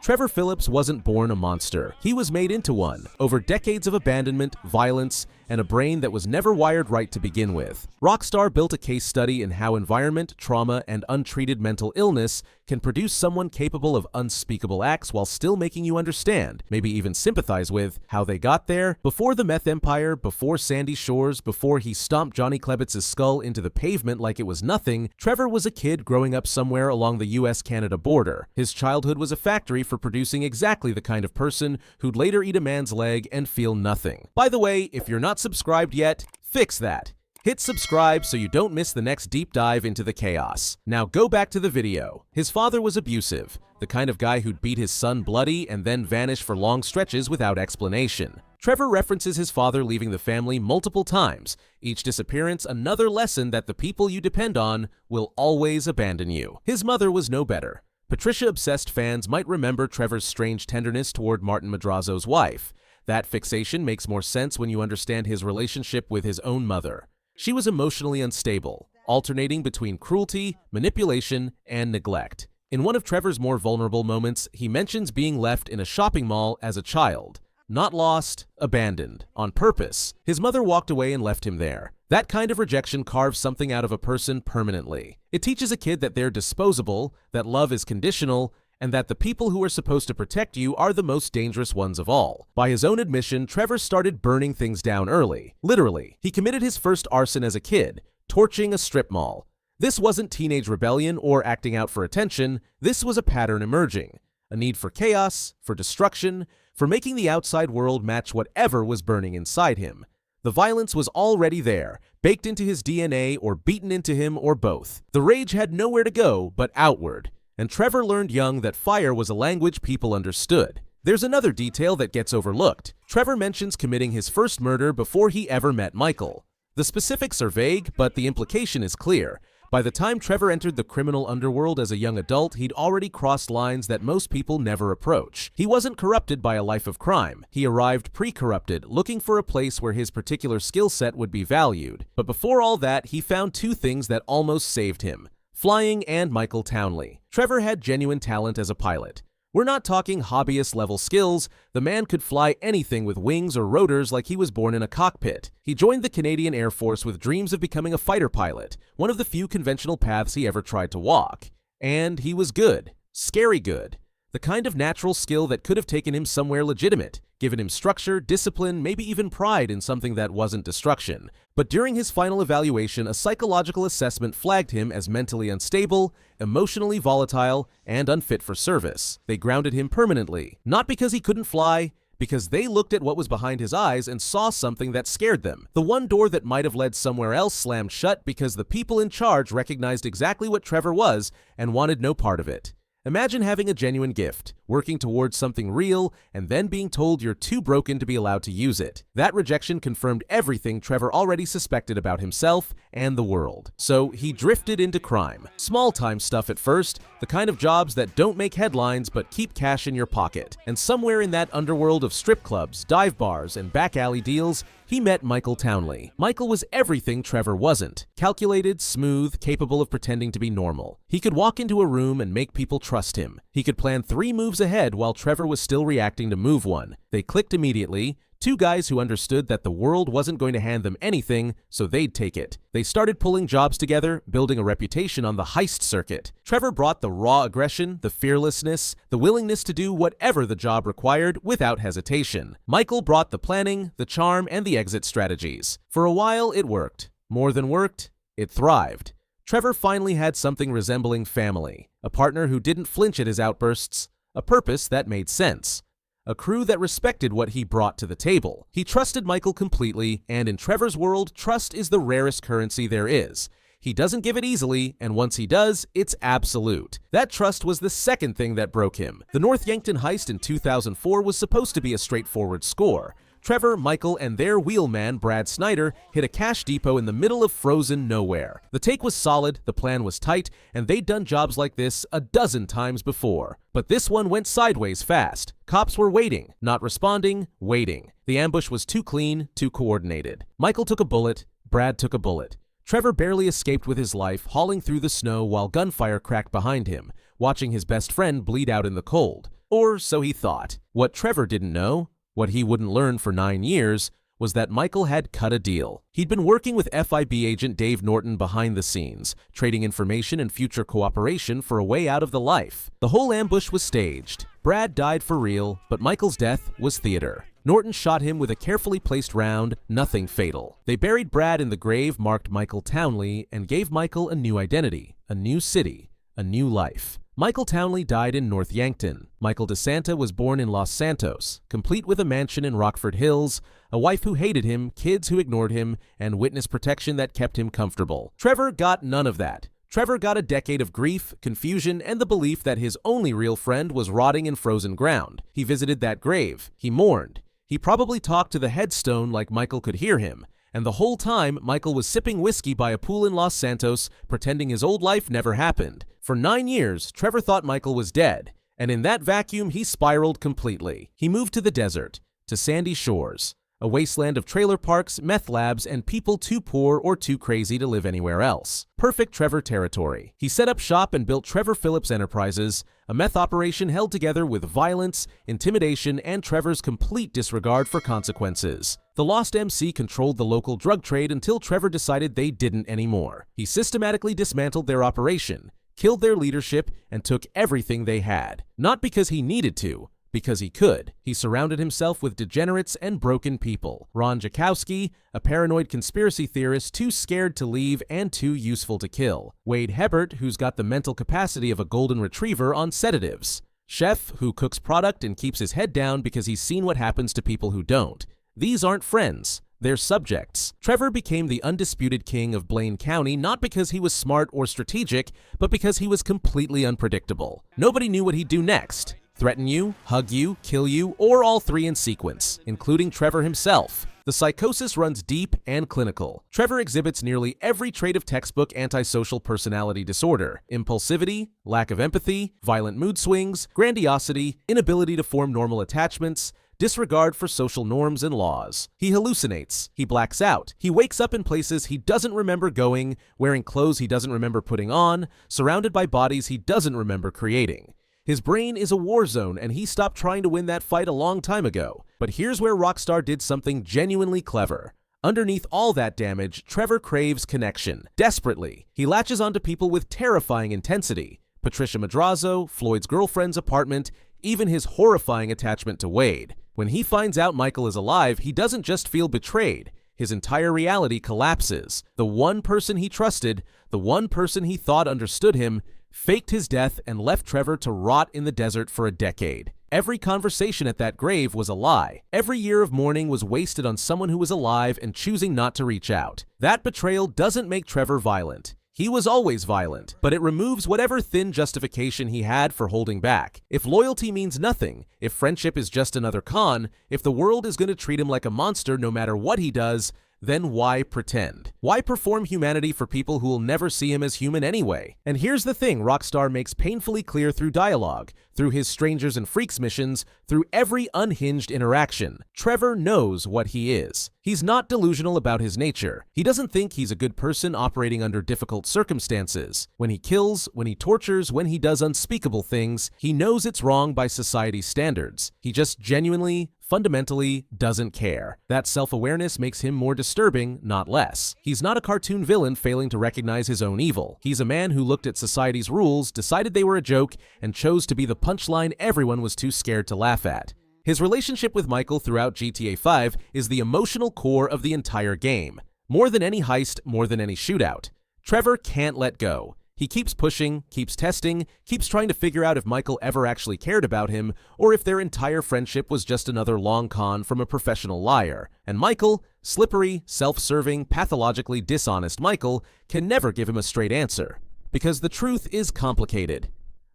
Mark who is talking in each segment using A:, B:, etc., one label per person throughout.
A: Trevor Phillips wasn't born a monster. He was made into one, over decades of abandonment, violence, and a brain that was never wired right to begin with. Rockstar built a case study in how environment, trauma, and untreated mental illness can produce someone capable of unspeakable acts while still making you understand, maybe even sympathize with, how they got there. Before the meth empire, before Sandy Shores, before he stomped Johnny Klebitz's skull into the pavement like it was nothing, Trevor was a kid growing up somewhere along the US-Canada border. His childhood was a factory for producing exactly the kind of person who'd later eat a man's leg and feel nothing. By the way, if you're not subscribed yet, fix that. Hit subscribe so you don't miss the next deep dive into the chaos. Now go back to the video. His father was abusive, the kind of guy who'd beat his son bloody and then vanish for long stretches without explanation. Trevor references his father leaving the family multiple times, each disappearance another lesson that the people you depend on will always abandon you. His mother was no better. Patricia-obsessed fans might remember Trevor's strange tenderness toward Martin Madrazo's wife. That fixation makes more sense when you understand his relationship with his own mother. She was emotionally unstable, alternating between cruelty, manipulation, and neglect. In one of Trevor's more vulnerable moments, he mentions being left in a shopping mall as a child. Not lost, abandoned, on purpose. His mother walked away and left him there. That kind of rejection carves something out of a person permanently. It teaches a kid that they're disposable, that love is conditional, and that the people who are supposed to protect you are the most dangerous ones of all. By his own admission, Trevor started burning things down early. Literally, he committed his first arson as a kid, torching a strip mall. This wasn't teenage rebellion or acting out for attention, this was a pattern emerging. A need for chaos, for destruction, for making the outside world match whatever was burning inside him. The violence was already there, baked into his DNA or beaten into him or both. The rage had nowhere to go but outward. And Trevor learned young that fire was a language people understood. There's another detail that gets overlooked. Trevor mentions committing his first murder before he ever met Michael. The specifics are vague, but the implication is clear. By the time Trevor entered the criminal underworld as a young adult, he'd already crossed lines that most people never approach. He wasn't corrupted by a life of crime. He arrived pre-corrupted, looking for a place where his particular skill set would be valued. But before all that, he found two things that almost saved him: flying and Michael Townley. Trevor had genuine talent as a pilot. We're not talking hobbyist-level skills. The man could fly anything with wings or rotors like he was born in a cockpit. He joined the Canadian Air Force with dreams of becoming a fighter pilot, one of the few conventional paths he ever tried to walk. And he was good. Scary good. The kind of natural skill that could have taken him somewhere legitimate, given him structure, discipline, maybe even pride in something that wasn't destruction. But during his final evaluation, a psychological assessment flagged him as mentally unstable, emotionally volatile, and unfit for service. They grounded him permanently, not because he couldn't fly, because they looked at what was behind his eyes and saw something that scared them. The one door that might have led somewhere else slammed shut because the people in charge recognized exactly what Trevor was and wanted no part of it. Imagine having a genuine gift, working towards something real, and then being told you're too broken to be allowed to use it. That rejection confirmed everything Trevor already suspected about himself and the world. So he drifted into crime. Small-time stuff at first, the kind of jobs that don't make headlines but keep cash in your pocket. And somewhere in that underworld of strip clubs, dive bars, and back alley deals, he met Michael Townley. Michael was everything Trevor wasn't. Calculated, smooth, capable of pretending to be normal. He could walk into a room and make people trust him. He could plan 3 moves ahead while Trevor was still reacting to move 1. They clicked immediately. Two guys who understood that the world wasn't going to hand them anything, so they'd take it. They started pulling jobs together, building a reputation on the heist circuit. Trevor brought the raw aggression, the fearlessness, the willingness to do whatever the job required without hesitation. Michael brought the planning, the charm, and the exit strategies. For a while, it worked. More than worked, it thrived. Trevor finally had something resembling family. A partner who didn't flinch at his outbursts. A purpose that made sense. A crew that respected what he brought to the table. He trusted Michael completely, and in Trevor's world, trust is the rarest currency there is. He doesn't give it easily, and once he does, it's absolute. That trust was the second thing that broke him. The North Yankton heist in 2004 was supposed to be a straightforward score. Trevor, Michael, and their wheelman, Brad Snyder, hit a cash depot in the middle of frozen nowhere. The take was solid, the plan was tight, and they'd done jobs like this a dozen times before. But this one went sideways fast. Cops were waiting, not responding, waiting. The ambush was too clean, too coordinated. Michael took a bullet, Brad took a bullet. Trevor barely escaped with his life, hauling through the snow while gunfire cracked behind him, watching his best friend bleed out in the cold. Or so he thought. What Trevor didn't know, what he wouldn't learn for 9 years, was that Michael had cut a deal. He'd been working with FIB agent Dave Norton behind the scenes, trading information and future cooperation for a way out of the life. The whole ambush was staged. Brad died for real, but Michael's death was theater. Norton shot him with a carefully placed round, nothing fatal. They buried Brad in the grave marked Michael Townley and gave Michael a new identity, a new city, a new life. Michael Townley died in North Yankton. Michael DeSanta was born in Los Santos, complete with a mansion in Rockford Hills, a wife who hated him, kids who ignored him, and witness protection that kept him comfortable. Trevor got none of that. Trevor got a decade of grief, confusion, and the belief that his only real friend was rotting in frozen ground. He visited that grave. He mourned. He probably talked to the headstone like Michael could hear him. And the whole time, Michael was sipping whiskey by a pool in Los Santos, pretending his old life never happened. For 9 years, Trevor thought Michael was dead, and in that vacuum, he spiraled completely. He moved to the desert, to sandy shores, a wasteland of trailer parks, meth labs, and people too poor or too crazy to live anywhere else. Perfect Trevor territory. He set up shop and built Trevor Phillips Enterprises, a meth operation held together with violence, intimidation, and Trevor's complete disregard for consequences. The Lost MC controlled the local drug trade until Trevor decided they didn't anymore. He systematically dismantled their operation, killed their leadership, and took everything they had. Not because he needed to, because he could. He surrounded himself with degenerates and broken people. Ron Jakowski, a paranoid conspiracy theorist too scared to leave and too useful to kill. Wade Hebert, who's got the mental capacity of a golden retriever on sedatives. Chef, who cooks product and keeps his head down because he's seen what happens to people who don't. These aren't friends. They're subjects. Trevor became the undisputed king of Blaine County not because he was smart or strategic, but because he was completely unpredictable. Nobody knew what he'd do next. Threaten you, hug you, kill you, or all three in sequence, including Trevor himself. The psychosis runs deep and clinical. Trevor exhibits nearly every trait of textbook antisocial personality disorder: impulsivity, lack of empathy, violent mood swings, grandiosity, inability to form normal attachments, disregard for social norms and laws. He hallucinates, he blacks out, he wakes up in places he doesn't remember going, wearing clothes he doesn't remember putting on, surrounded by bodies he doesn't remember creating. His brain is a war zone, and he stopped trying to win that fight a long time ago. But here's where Rockstar did something genuinely clever. Underneath all that damage, Trevor craves connection. Desperately. He latches onto people with terrifying intensity. Patricia Madrazo, Floyd's girlfriend's apartment, even his horrifying attachment to Wade. When he finds out Michael is alive, he doesn't just feel betrayed. His entire reality collapses. The one person he trusted, the one person he thought understood him, faked his death and left Trevor to rot in the desert for a decade. Every conversation at that grave was a lie. Every year of mourning was wasted on someone who was alive and choosing not to reach out. That betrayal doesn't make Trevor violent. He was always violent, but it removes whatever thin justification he had for holding back. If loyalty means nothing, if friendship is just another con, if the world is going to treat him like a monster no matter what he does, then why pretend? Why perform humanity for people who will never see him as human anyway? And here's the thing Rockstar makes painfully clear through dialogue, through his Strangers and Freaks missions, through every unhinged interaction. Trevor knows what he is. He's not delusional about his nature. He doesn't think he's a good person operating under difficult circumstances. When he kills, when he tortures, when he does unspeakable things, he knows it's wrong by society's standards. He just genuinely, fundamentally doesn't care. That self-awareness makes him more disturbing, not less. He's not a cartoon villain failing to recognize his own evil. He's a man who looked at society's rules, decided they were a joke, and chose to be the punchline everyone was too scared to laugh at. His relationship with Michael throughout GTA 5 is the emotional core of the entire game. More than any heist, more than any shootout. Trevor can't let go. He keeps pushing, keeps testing, keeps trying to figure out if Michael ever actually cared about him, or if their entire friendship was just another long con from a professional liar. And Michael, slippery, self-serving, pathologically dishonest Michael, can never give him a straight answer. Because the truth is complicated.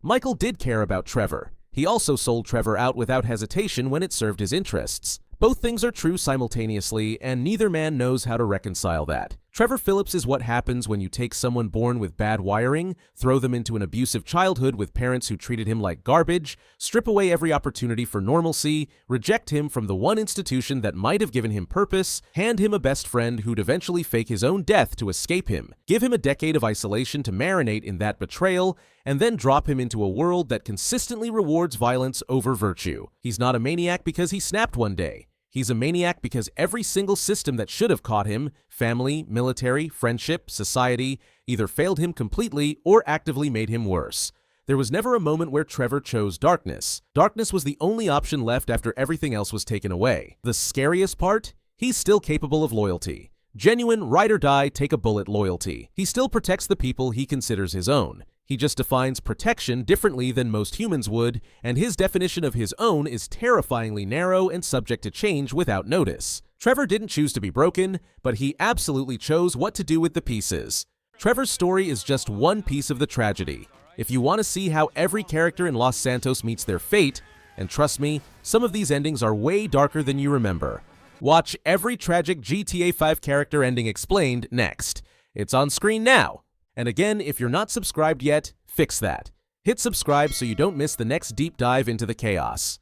A: Michael did care about Trevor. He also sold Trevor out without hesitation when it served his interests. Both things are true simultaneously, and neither man knows how to reconcile that. Trevor Phillips is what happens when you take someone born with bad wiring, throw them into an abusive childhood with parents who treated him like garbage, strip away every opportunity for normalcy, reject him from the one institution that might have given him purpose, hand him a best friend who'd eventually fake his own death to escape him, give him a decade of isolation to marinate in that betrayal, and then drop him into a world that consistently rewards violence over virtue. He's not a maniac because he snapped one day. He's a maniac because every single system that should have caught him, family, military, friendship, society, either failed him completely or actively made him worse. There was never a moment where Trevor chose darkness. Darkness was the only option left after everything else was taken away. The scariest part? He's still capable of loyalty. Genuine, ride or die, take a bullet loyalty. He still protects the people he considers his own. He just defines protection differently than most humans would, and his definition of his own is terrifyingly narrow and subject to change without notice. Trevor didn't choose to be broken, but he absolutely chose what to do with the pieces. Trevor's story is just one piece of the tragedy. If you want to see how every character in Los Santos meets their fate, and trust me, some of these endings are way darker than you remember. Watch every tragic GTA 5 character ending explained next. It's on screen now. And again, if you're not subscribed yet, fix that. Hit subscribe so you don't miss the next deep dive into the chaos.